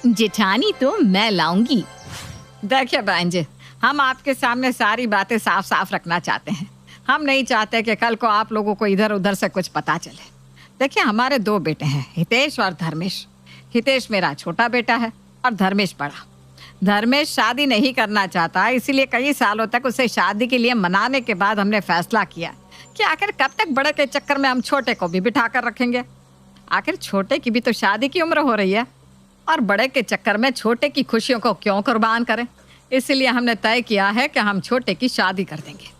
जेठानी तो मैं लाऊंगी। देखिए बहन जी, हम आपके सामने सारी बातें साफ साफ रखना चाहते हैं। हम नहीं चाहते कि कल को आप लोगों को इधर उधर से कुछ पता चले। देखिए, हमारे 2 बेटे हैं, हितेश और धर्मेश। हितेश मेरा छोटा बेटा है और धर्मेश बड़ा। धर्मेश शादी नहीं करना चाहता, इसीलिए कई सालों तक उसे शादी के लिए मनाने के बाद हमने फैसला किया कि आखिर कब तक बड़े के चक्कर में हम छोटे को भी बिठा कर रखेंगे। आखिर छोटे की भी तो शादी की उम्र हो रही है और बड़े के चक्कर में छोटे की खुशियों को क्यों कुर्बान करें। इसलिए हमने तय किया है कि हम छोटे की शादी कर देंगे।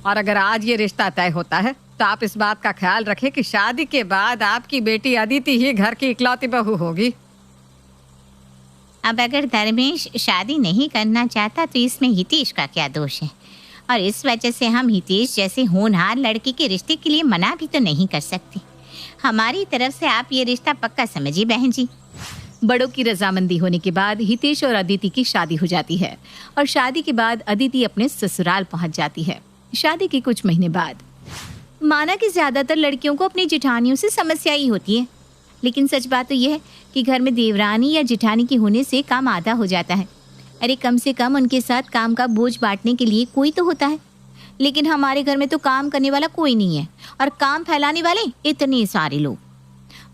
और अगर आज ये रिश्ता तय होता है तो आप इस बात का ख्याल रखें कि शादी के बाद आपकी बेटी अदिति ही घर की इकलौती बहू होगी। अब अगर धर्मेश शादी नहीं करना चाहता तो इसमें हितेश का क्या दोष है? और इस वजह से हम हितेश जैसे होनहार लड़के के रिश्ते के लिए मना भी तो नहीं कर सकते। हमारी तरफ से आप ये रिश्ता पक्का समझिए बहन जी। बड़ों की रजामंदी होने के बाद हितेश और अदिति की शादी हो जाती है और शादी के बाद अदिति अपने ससुराल पहुंच जाती है। शादी के कुछ महीने बाद माना कि ज्यादातर लड़कियों को अपनी जेठानियों से समस्या ही होती है, लेकिन सच बात तो यह है कि घर में देवरानी या जेठानी के होने से काम आधा हो जाता है। अरे कम से कम उनके साथ काम का बोझ बांटने के लिए कोई तो होता है। लेकिन हमारे घर में तो काम करने वाला कोई नहीं है और काम फैलाने वाले इतने सारे लोग।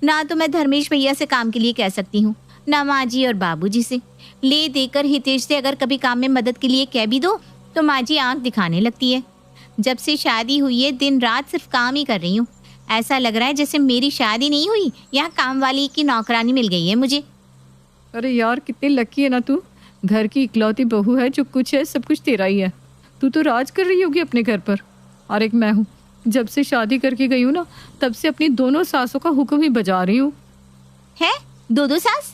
ना तो मैं धर्मेश भैया से काम के लिए कह सकती हूँ, ना माँ जी और बाबू जी से। ले देकर हितेश से अगर कभी काम में मदद के लिए कह भी दो तो माँ जी आँख दिखाने लगती है। जब से शादी हुई है दिन रात सिर्फ काम ही कर रही हूँ। ऐसा लग रहा है जैसे मेरी शादी नहीं हुई, यहाँ काम वाली की नौकरानी मिल गई है मुझे। अरे यार, कितनी लकी है ना तू। घर की इकलौती बहू है, जो कुछ है सब कुछ तेरा ही है। तू तो राज कर रही होगी अपने घर पर। और एक मैं हूँ, जब से शादी करके गई हूँ ना तब से अपनी दोनों सासों का हुक्म ही बजा रही हूँ। है 2 सास?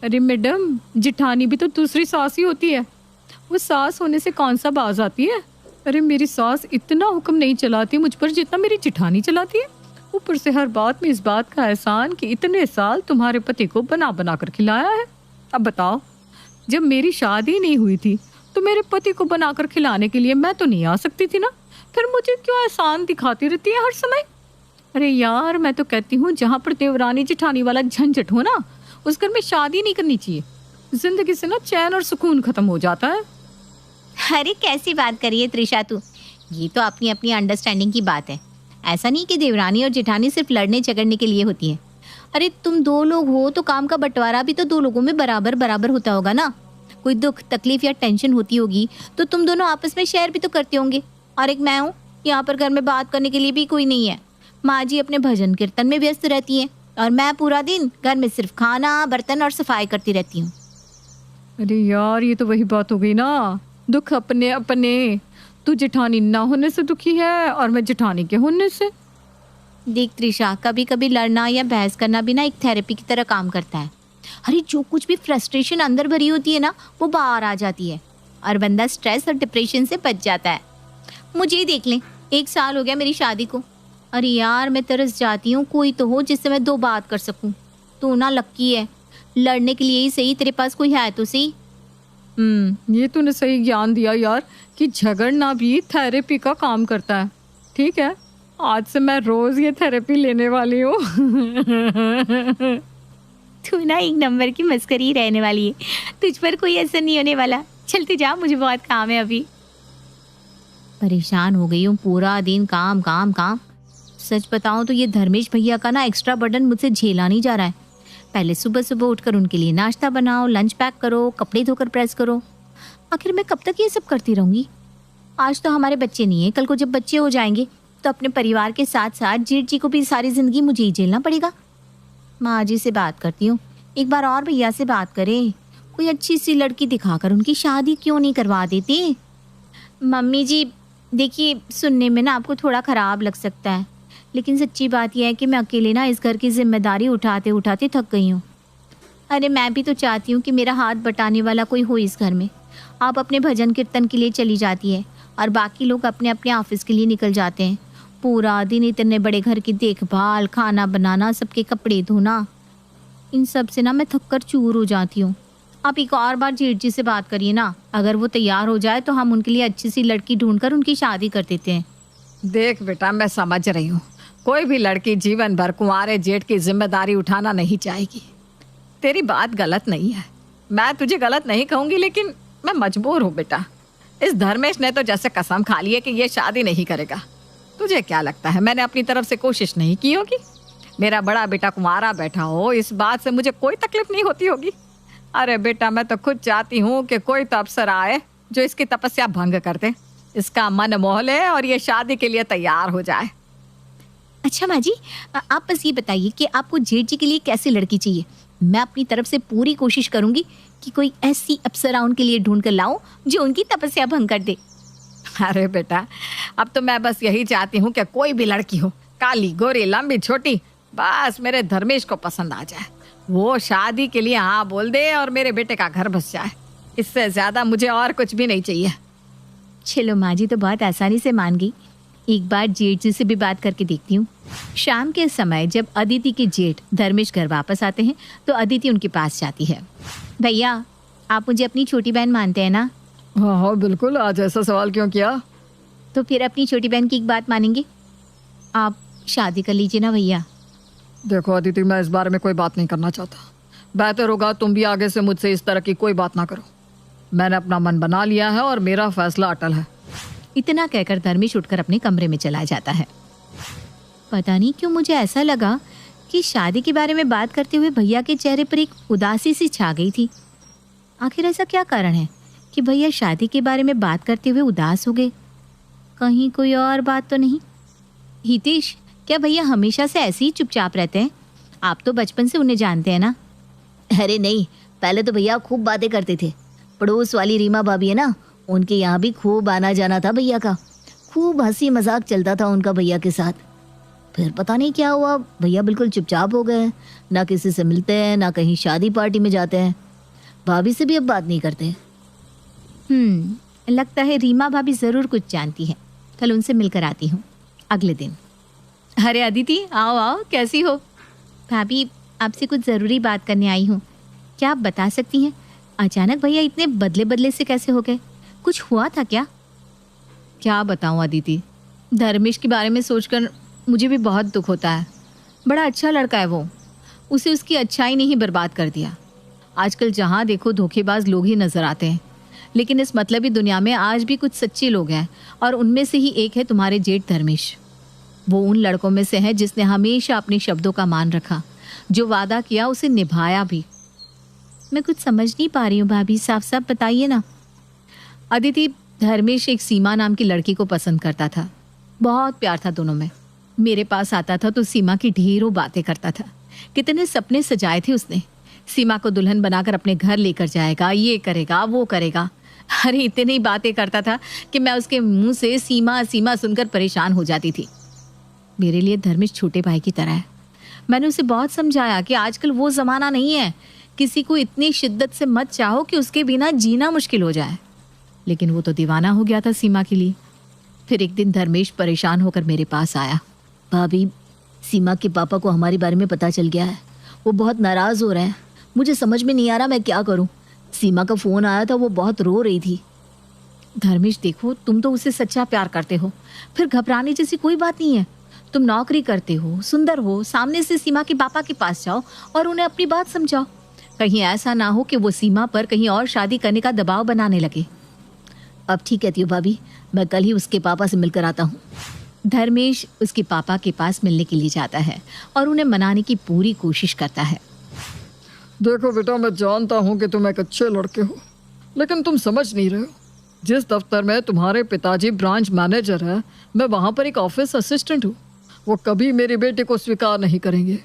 अरे मैडम, जिठानी भी तो दूसरी सास ही होती है। वो सास होने से कौन सा बाज आती है। अरे मेरी सास इतना हुक्म नहीं चलाती मुझ पर जितना मेरी जिठानी चलाती है। ऊपर से हर बात में इस बात का एहसान कि इतने साल तुम्हारे पति को बना बना कर खिलाया है। अब बताओ, जब मेरी शादी नहीं हुई थी तो मेरे पति को बनाकर खिलाने के लिए मैं तो नहीं आ सकती थी ना। फिर मुझे क्यों एहसान दिखाती रहती है हर समय। अरे यार, मैं तो कहती हूँ जहाँ पर देवरानी जिठानी वाला झंझट हो ना, उस घर में शादी नहीं करनी चाहिए। जिंदगी से ना चैन और सुकून खत्म हो जाता है। अरे कैसी बात करिए त्रिशा तू, ये तो अपनी अपनी अंडरस्टैंडिंग की बात है। ऐसा नहीं कि देवरानी और जेठानी सिर्फ लड़ने झगड़ने के लिए होती है। अरे तुम 2 लोग हो तो काम का बंटवारा भी तो 2 लोगों में बराबर बराबर होता होगा ना। कोई दुख तकलीफ या टेंशन होती होगी तो तुम दोनों आपस में शेयर भी तो करते होंगे। और एक मैं हूँ, यहाँ पर घर में बात करने के लिए भी कोई नहीं है। माँ जी अपने भजन कीर्तन में व्यस्त रहती हैं और मैं पूरा दिन घर में सिर्फ खाना बर्तन और सफाई करती रहती हूँ। अरे यार, ये तो वही बात हो गई ना, दुख अपने अपने। तू जेठानी ना होने से दुखी है और मैं जेठानी के होने से। देख त्रिशा, कभी कभी लड़ना या बहस करना भी ना एक थेरेपी की तरह काम करता है। अरे जो कुछ भी फ्रस्ट्रेशन अंदर भरी होती है ना, वो बाहर आ जाती है और बंदा स्ट्रेस और डिप्रेशन से बच जाता है। मुझे ही देख लें, 1 साल हो गया मेरी शादी को। अरे यार, मैं तरस जाती हूँ कोई तो हो जिससे मैं 2 बात कर सकूँ। तू ना लक्की है, लड़ने के लिए ही सही तेरे पास कोई है तो सही। ये तूने सही ज्ञान दिया यार कि झगड़ना भी थेरेपी का काम करता है। ठीक है, आज से मैं रोज ये थेरेपी लेने वाली हूँ। तू ना 1 नंबर की मस्करी रहने वाली है, तुझ पर कोई असर नहीं होने वाला। चलते जा, मुझे बहुत काम है अभी। परेशान हो गई हूँ, पूरा दिन काम काम काम। सच बताऊँ तो ये धर्मेश भैया का ना एक्स्ट्रा बर्डन मुझसे झेला नहीं जा रहा है। पहले सुबह सुबह उठकर उनके लिए नाश्ता बनाओ, लंच पैक करो, कपड़े धोकर प्रेस करो। आखिर मैं कब तक ये सब करती रहूँगी। आज तो हमारे बच्चे नहीं है, कल को जब बच्चे हो जाएंगे तो अपने परिवार के साथ साथ जेठ जी को भी सारी जिंदगी मुझे ही झेलना पड़ेगा। माँ जी से बात करती हूँ, एक बार और भैया से बात करें, कोई अच्छी सी लड़की दिखाकर उनकी शादी क्यों नहीं करवा देते। मम्मी जी देखिए, सुनने में ना आपको थोड़ा ख़राब लग सकता है, लेकिन सच्ची बात यह है कि मैं अकेले ना इस घर की जिम्मेदारी उठाते उठाते थक गई हूँ। अरे मैं भी तो चाहती हूँ कि मेरा हाथ बटाने वाला कोई हो इस घर में। आप अपने भजन कीर्तन के लिए चली जाती है और बाकी लोग अपने अपने ऑफिस के लिए निकल जाते हैं। पूरा दिन इतने बड़े घर की देखभाल, खाना बनाना, सबके कपड़े धोना, इन सब से ना मैं थक कर चूर हो जाती हूँ। आप एक और बार जेठ जी से बात करिए ना, अगर वो तैयार हो जाए तो हम उनके लिए अच्छी सी लड़की ढूंढकर उनकी शादी कर देते हैं। देख बेटा, मैं समझ रही हूँ, कोई भी लड़की जीवन भर कुंवारे जेठ की जिम्मेदारी उठाना नहीं चाहेगी। तेरी बात गलत नहीं है, मैं तुझे गलत नहीं कहूंगी, लेकिन मैं मजबूर हूँ बेटा। इस धर्मेश ने तो जैसे कसम खा ली है कि ये शादी नहीं करेगा। तुझे क्या लगता है मैंने अपनी तरफ से कोशिश नहीं की होगी? मेरा बड़ा बेटा कुंवारा बैठा हो, इस बात से मुझे कोई तकलीफ नहीं होती होगी? अरे बेटा, मैं तो खुद चाहती हूँ कि कोई तो अफसर आए जो इसकी तपस्या भंग कर दे, इसका मन मोह ले और ये शादी के लिए तैयार हो जाए। अच्छा माँ जी, आप बस ये बताइए कि आपको जेठ जी के लिए कैसी लड़की चाहिए। मैं अपनी तरफ से पूरी कोशिश करूंगी कि कोई ऐसी अप्सरा उनके लिए ढूंढ कर लाऊं जो उनकी तपस्या भंग कर दे। अरे बेटा, अब तो मैं बस यही चाहती हूँ कि कोई भी लड़की हो, काली गोरी लंबी छोटी, बस मेरे धर्मेश को पसंद आ जाए, वो शादी के लिए हाँ बोल दे और मेरे बेटे का घर बस जाए। इससे ज्यादा मुझे और कुछ भी नहीं चाहिए। चलो माँ जी तो बहुत आसानी से मान गई। एक बार जेठ जी से भी बात करके देखती हूँ। शाम के समय जब अदिति के जेठ धर्मेश घर वापस आते हैं तो अदिति उनके पास जाती है। भैया, आप मुझे अपनी छोटी बहन मानते हैं ना? हाँ हाँ बिल्कुल। आज ऐसा सवाल क्यों किया? तो फिर अपनी छोटी बहन की एक बात मानेंगे? आप शादी कर लीजिए ना भैया। देखो अदिति, मैं इस बारे में कोई बात नहीं करना चाहता। बेहतर होगा तुम भी आगे से मुझसे इस तरह की कोई बात ना करो। मैंने अपना मन बना लिया है और मेरा फैसला अटल है। इतना कहकर धर्मेश उठकर अपने कमरे में चला जाता है। पता नहीं क्यों मुझे ऐसा लगा कि शादी के बारे में बात करते हुए भैया के चेहरे पर एक उदासी सी छा गई थी। आखिर ऐसा क्या कारण है कि भैया शादी के बारे में बात करते हुए उदास हो गए? कहीं कोई और बात तो नहीं? हितेश, क्या भैया हमेशा से ऐसे ही चुपचाप रहते हैं? आप तो बचपन से उन्हें जानते हैं ना? अरे नहीं, पहले तो भैया खूब बातें करते थे। पड़ोस वाली रीमा भाभी है ना, उनके यहाँ भी खूब आना जाना था भैया का। खूब हंसी मजाक चलता था उनका भैया के साथ। फिर पता नहीं क्या हुआ, भैया बिल्कुल चुपचाप हो गए। ना किसी से मिलते हैं, ना कहीं शादी पार्टी में जाते हैं। भाभी से भी अब बात नहीं करते। लगता है रीमा भाभी ज़रूर कुछ जानती है। कल उनसे मिलकर आती हूँ। अगले दिन। अरे अदिति, आओ आओ, कैसी हो? भाभी, आपसे कुछ ज़रूरी बात करने आई हूँ। क्या आप बता सकती हैं अचानक भैया इतने बदले बदले से कैसे हो गए? कुछ हुआ था क्या? क्या बताऊं अदिति, धर्मेश के बारे में सोचकर मुझे भी बहुत दुख होता है। बड़ा अच्छा लड़का है वो, उसे उसकी अच्छाई ने ही बर्बाद कर दिया। आजकल जहाँ देखो धोखेबाज लोग ही नजर आते हैं, लेकिन इस मतलबी दुनिया में आज भी कुछ सच्चे लोग हैं और उनमें से ही एक है तुम्हारे जेठ धर्मेश। वो उन लड़कों में से है जिसने हमेशा अपने शब्दों का मान रखा, जो वादा किया उसे निभाया भी। मैं कुछ समझ नहीं पा रही हूँ भाभी, साफ साफ बताइए ना। अदिति, धर्मेश एक सीमा नाम की लड़की को पसंद करता था। बहुत प्यार था दोनों में। मेरे पास आता था तो सीमा की ढेरों बातें करता था। कितने सपने सजाए थे उसने। सीमा को दुल्हन बनाकर अपने घर लेकर जाएगा, ये करेगा, वो करेगा। अरे इतनी बातें करता था कि मैं उसके मुंह से सीमा सीमा सुनकर परेशान हो जाती थी। मेरे लिए धर्मेश छोटे भाई की तरह है। मैंने उसे बहुत समझाया कि आजकल वो ज़माना नहीं है, किसी को इतनी शिद्दत से मत चाहो कि उसके बिना जीना मुश्किल हो जाए। लेकिन वो तो दीवाना हो गया था सीमा के लिए। फिर एक दिन धर्मेश परेशान होकर मेरे पास आया। भाभी, सीमा के पापा को हमारे बारे में पता चल गया है। वो बहुत नाराज हो रहे हैं। मुझे समझ में नहीं आ रहा मैं क्या करूं। सीमा का फोन आया था, वो बहुत रो रही थी। धर्मेश देखो, तुम तो उसे सच्चा प्यार करते हो, फिर घबराने जैसी कोई बात नहीं है। तुम नौकरी करते हो, सुंदर हो, सामने से सीमा के पापा के पास जाओ और उन्हें अपनी बात समझाओ। कहीं ऐसा ना हो कि वो सीमा पर कहीं और शादी करने का दबाव बनाने लगे। अब ठीक कहती हो भाभी, मैं कल ही उसके पापा से मिलकर आता हूँ। धर्मेश उसके पापा के पास मिलने के लिए जाता है और उन्हें मनाने की पूरी कोशिश करता है। देखो बेटा, मैं जानता हूँ कि तुम एक अच्छे लड़के हो, लेकिन तुम समझ नहीं रहे हो। जिस दफ्तर में तुम्हारे पिताजी ब्रांच मैनेजर है, मैं वहाँ पर एक ऑफिस असिस्टेंट हूँ। वो कभी मेरी बेटी को स्वीकार नहीं करेंगे।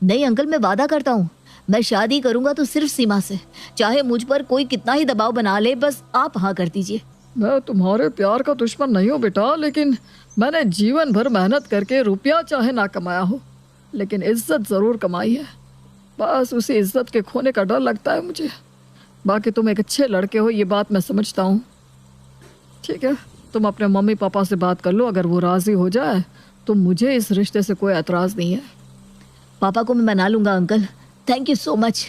नहीं अंकल, मैं वादा करता हूँ, मैं शादी करूंगा तो सिर्फ सीमा से। चाहे मुझ पर कोई कितना ही दबाव बना ले, बस आप हाँ कर दीजिए। मैं तुम्हारे प्यार का दुश्मन नहीं हूँ बेटा, लेकिन मैंने जीवन भर मेहनत करके रुपया चाहे ना कमाया हो, लेकिन इज्जत ज़रूर कमाई है। बस उसी इज्जत के खोने का डर लगता है मुझे। बाकी तुम एक अच्छे लड़के हो, ये बात मैं समझता हूँ। ठीक है, तुम अपने मम्मी पापा से बात कर लो। अगर वो राज़ी हो जाए तो मुझे इस रिश्ते से कोई एतराज़ नहीं है। पापा को मैं मना लूंगा uncle, thank you so much.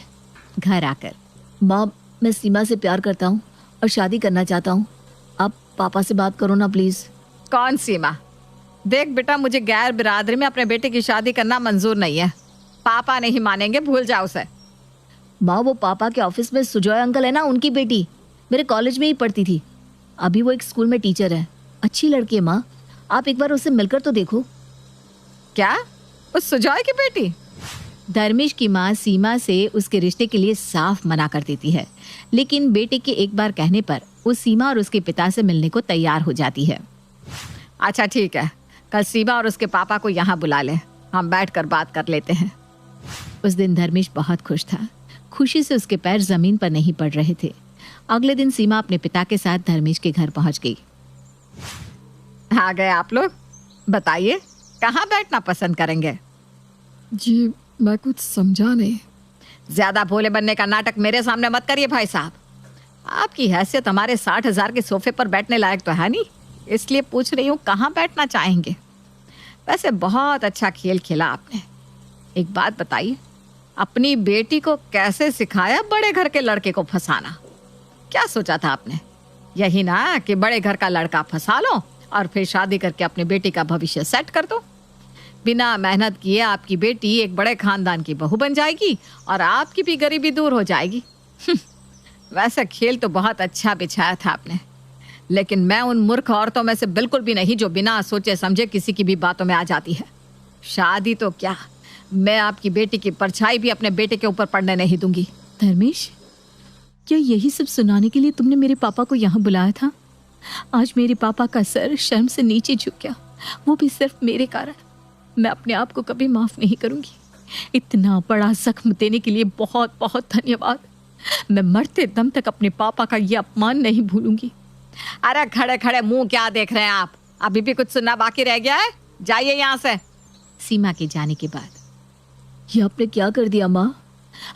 घर आकर, माँ, मैं सीमा से प्यार करता हूँ और शादी करना चाहता हूँ। आप पापा से बात करो ना प्लीज़। कौन सीमा? देख बेटा, मुझे गैर बिरादरी में अपने बेटे की शादी करना मंजूर नहीं है। पापा नहीं मानेंगे, भूल जाओ उसे। माँ वो पापा के ऑफिस में सुजॉय अंकल है ना, उनकी बेटी, मेरे कॉलेज में ही पढ़ती थी। अभी वो एक स्कूल में टीचर है। अच्छी लड़की है माँ, आप एक बार उससे मिलकर तो देखो। क्या? उस सुजॉय की बेटी? धर्मेश की माँ सीमा से उसके रिश्ते के लिए साफ मना कर देती है, लेकिन बेटे के एक बार कहने पर वो सीमा और उसके पिता से मिलने को तैयार हो जाती है। अच्छा ठीक है, कल सीमा और उसके पापा को यहाँ बुला ले, हम बैठकर बात कर लेते हैं। उस दिन धर्मेश बहुत खुश था। खुशी से उसके पैर जमीन पर नहीं पड़ रहे थे। अगले दिन सीमा अपने पिता के साथ धर्मेश के घर पहुंच गई। आ गए आप लोग, बताइए कहाँ बैठना पसंद करेंगे? जी मैं कुछ समझा नहीं। ज्यादा भोले बनने का नाटक मेरे सामने मत करिए भाई साहब। आपकी हैसियत हमारे 60,000 के सोफे पर बैठने लायक तो है नहीं, इसलिए पूछ रही हूँ कहाँ बैठना चाहेंगे। वैसे बहुत अच्छा खेल खेला आपने। एक बात बताइए, अपनी बेटी को कैसे सिखाया बड़े घर के लड़के को फंसाना? क्या सोचा था आपने? यही ना कि बड़े घर का लड़का फंसा लो और फिर शादी करके अपनी बेटी का भविष्य सेट कर दो। बिना मेहनत किए आपकी बेटी एक बड़े खानदान की बहू बन जाएगी और आपकी भी गरीबी दूर हो जाएगी। वैसे खेल तो बहुत अच्छा बिछाया था आपने, लेकिन मैं उन मूर्ख औरतों में से बिल्कुल भी नहीं जो बिना सोचे समझे किसी की भी बातों में आ जाती है। शादी तो क्या, मैं आपकी बेटी की परछाई भी अपने बेटे के ऊपर पड़ने नहीं दूंगी। धर्मेश, क्या यही सब सुनाने के लिए तुमने मेरे पापा को यहाँ बुलाया था? आज मेरे पापा का सर शर्म से नीचे झुक गया, वो भी सिर्फ मेरे कारण। मैं अपने आप को कभी माफ नहीं करूंगी। इतना बड़ा जख्म देने के लिए बहुत बहुत धन्यवाद। मैं मरते दम तक अपने पापा का ये अपमान नहीं भूलूंगी। अरे खड़े खड़े मुंह क्या देख रहे हैं आप? अभी भी कुछ सुनना बाकी रह गया है? जाइए यहाँ से। सीमा के जाने के बाद ये आपने क्या कर दिया माँ?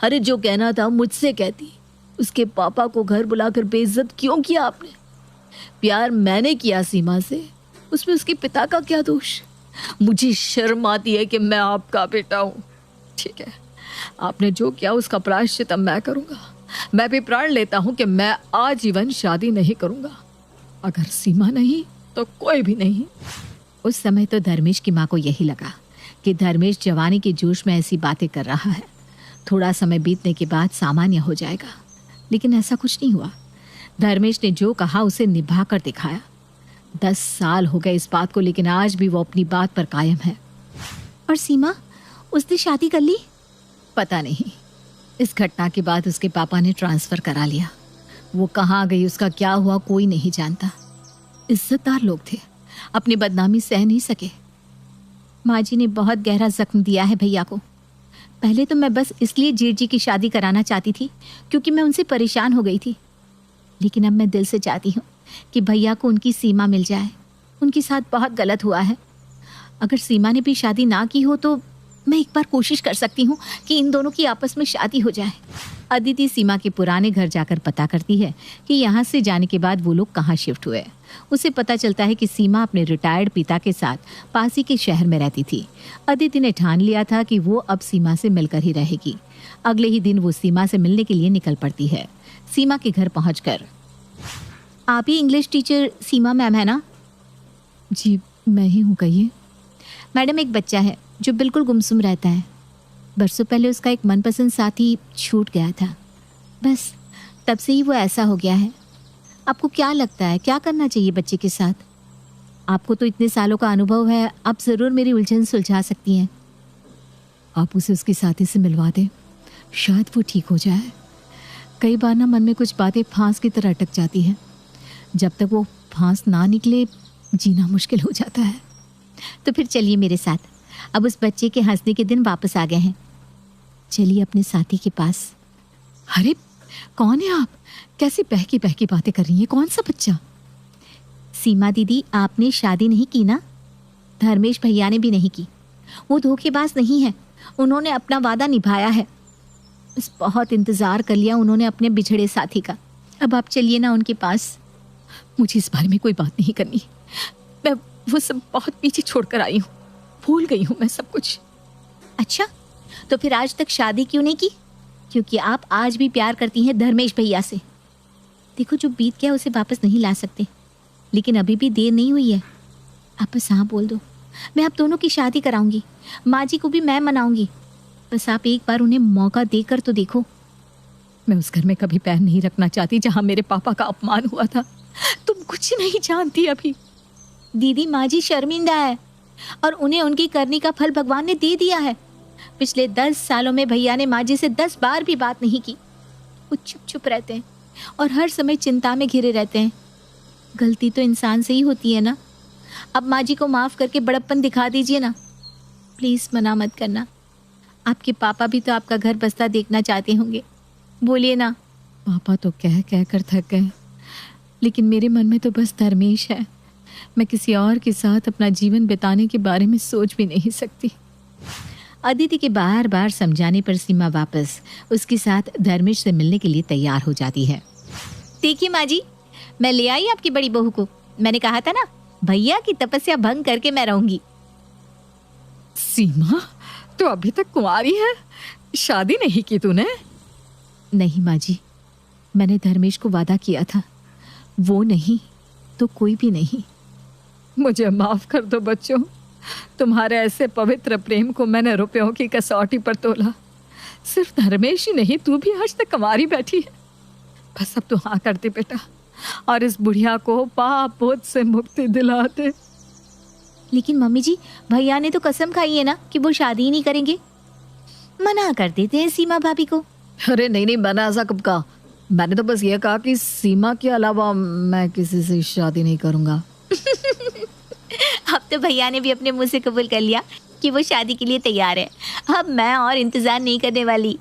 अरे जो कहना था मुझसे कहती, उसके पापा को घर बुलाकर बेइज्जत क्यों किया आपने? प्यार मैंने किया सीमा से, उसमें उसके पिता का क्या दोष? मुझे शर्म आती है कि मैं आपका बेटा हूँ। ठीक है, आपने जो किया उसका प्रायश्चित अब मैं करूंगा। मैं भी प्रण लेता हूँ कि मैं आजीवन शादी नहीं करूंगा। अगर सीमा नहीं तो कोई भी नहीं। उस समय तो धर्मेश की माँ को यही लगा कि धर्मेश जवानी के जोश में ऐसी बातें कर रहा है, थोड़ा समय बीतने के बाद सामान्य हो जाएगा। लेकिन ऐसा कुछ नहीं हुआ। धर्मेश ने जो कहा उसे निभा कर दिखाया। 10 साल हो गए इस बात को, लेकिन आज भी वो अपनी बात पर कायम है। और सीमा, उसने शादी कर ली? पता नहीं, इस घटना के बाद उसके पापा ने ट्रांसफर करा लिया। वो कहाँ गई, उसका क्या हुआ, कोई नहीं जानता। इज्जतदार लोग थे, अपनी बदनामी सह नहीं सके। माँ जी ने बहुत गहरा जख्म दिया है भैया को। पहले तो मैं बस इसलिए जेठ जी की शादी कराना चाहती थी क्योंकि मैं उनसे परेशान हो गई थी, लेकिन अब मैं दिल से चाहती हूँ कि भैया को उनकी सीमा मिल जाए। उनके साथ बहुत गलत हुआ है। अगर सीमा ने भी शादी ना की हो तो मैं एक बार कोशिश कर सकती हूँ कि इन दोनों की आपस में शादी हो जाए। अदिति सीमा के पुराने घर जाकर पता करती है कि यहाँ से जाने के बाद वो लोग कहाँ शिफ्ट हुए। उसे पता चलता है कि सीमा अपने रिटायर्ड पिता के साथ पास ही के शहर में रहती थी। अदिति ने ठान लिया था कि वो अब सीमा से मिलकर ही रहेगी। अगले ही दिन वो सीमा से मिलने के लिए निकल पड़ती है। सीमा के घर पहुंचकर, आप ही इंग्लिश टीचर सीमा मैम है ना? जी मैं ही हूँ, कहिए। मैडम, एक बच्चा है जो बिल्कुल गुमसुम रहता है। बरसों पहले उसका एक मनपसंद साथी छूट गया था, बस तब से ही वो ऐसा हो गया है। आपको क्या लगता है क्या करना चाहिए बच्चे के साथ? आपको तो इतने सालों का अनुभव है, आप ज़रूर मेरी उलझन सुलझा सकती हैं। आप उसे उसके साथी से मिलवा दें, शायद वो ठीक हो जाए। कई बार ना मन में कुछ बातें फांस की तरह अटक जाती हैं। जब तक वो फांस ना निकले जीना मुश्किल हो जाता है। तो फिर चलिए मेरे साथ। अब उस बच्चे के हंसने के दिन वापस आ गए हैं। चलिए अपने साथी के पास। अरे कौन है आप? कैसी बहकी बहकी बातें कर रही हैं? कौन सा बच्चा? सीमा दीदी, आपने शादी नहीं की ना? धर्मेश भैया ने भी नहीं की। वो धोखेबाज नहीं है, उन्होंने अपना वादा निभाया है। बस बहुत इंतज़ार कर लिया उन्होंने अपने बिछड़े साथी का। अब आप चलिए ना उनके पास। मुझे इस बारे में कोई बात नहीं करनी। मैं वो सब बहुत पीछे छोड़कर आई हूँ, भूल गई हूँ मैं सब कुछ। अच्छा, तो फिर आज तक शादी क्यों नहीं की? क्योंकि आप आज भी प्यार करती हैं धर्मेश भैया से। देखो, जो बीत गया उसे वापस नहीं ला सकते, लेकिन अभी भी देर नहीं हुई है। आप बस हाँ बोल दो, मैं आप दोनों की शादी कराऊंगी। माँ जी को भी मैं मनाऊंगी। बस आप एक बार उन्हें मौका देकर तो देखो। मैं उस घर में कभी पैर नहीं रखना चाहती जहां मेरे पापा का अपमान हुआ था। तुम कुछ नहीं जानती अभी। दीदी, माँ जी शर्मिंदा है और उन्हें उनकी करनी का फल भगवान ने दे दिया है। पिछले 10 सालों में भैया ने माँ जी से 10 बार भी बात नहीं की। वो चुप चुप रहते हैं और हर समय चिंता में घिरे रहते हैं। गलती तो इंसान से ही होती है ना। अब माँ जी को माफ़ करके बड़प्पन दिखा दीजिए ना। प्लीज़ मना मत करना। आपके पापा भी तो आपका घर बसता देखना चाहते होंगे। बोलिए ना। पापा तो कह कह कर थक गए, लेकिन मेरे मन में तो बस धर्मेश है। मैं किसी और के साथ अपना जीवन बिताने के बारे में सोच भी नहीं सकती। अदिति के बार बार समझाने पर सीमा वापस उसके साथ धर्मेश से मिलने के लिए तैयार हो जाती है। देखिए माँ जी, मैं ले आई आपकी बड़ी बहू को। मैंने कहा था ना, भैया की तपस्या भंग करके मैं रहूंगी। सीमा, तो अभी तक कुंवारी है, शादी नहीं की तूने? नहीं माँ जी, मैंने धर्मेश को वादा किया था, वो नहीं तो कोई भी नहीं। मुझे माफ कर दो बच्चों, तुम्हारे ऐसे पवित्र प्रेम को मैंने रुपयों की कसौटी पर तोला। सिर्फ धर्मेश ही नहीं, तू भी आज तक कुंवारी बैठी है। बस अब तू हाँ कर दे बेटा, और इस बुढ़िया को पाप बोझ से मुक्ति दिला दे। लेकिन मम्मी जी, भैया ने तो कसम खाई है ना कि वो शादी ही नहीं करेंगे। मना कर देते हैं सीमा भाभी को। अरे नहीं नहीं, मैंने ऐसा कब कहा? मैंने तो बस ये कहा कि सीमा के अलावा मैं किसी से शादी नहीं करूंगा। अब तो भैया ने भी अपने मुंह से कबूल कर लिया कि वो शादी के लिए तैयार है। अब मैं और इंतजार नहीं करने वाली।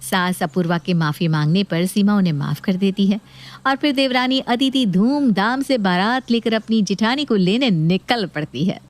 सास अपूर्वा के माफी मांगने पर सीमा उन्हें माफ कर देती है और फिर देवरानी अदिति धूमधाम से बारात लेकर अपनी जिठानी को लेने निकल पड़ती है।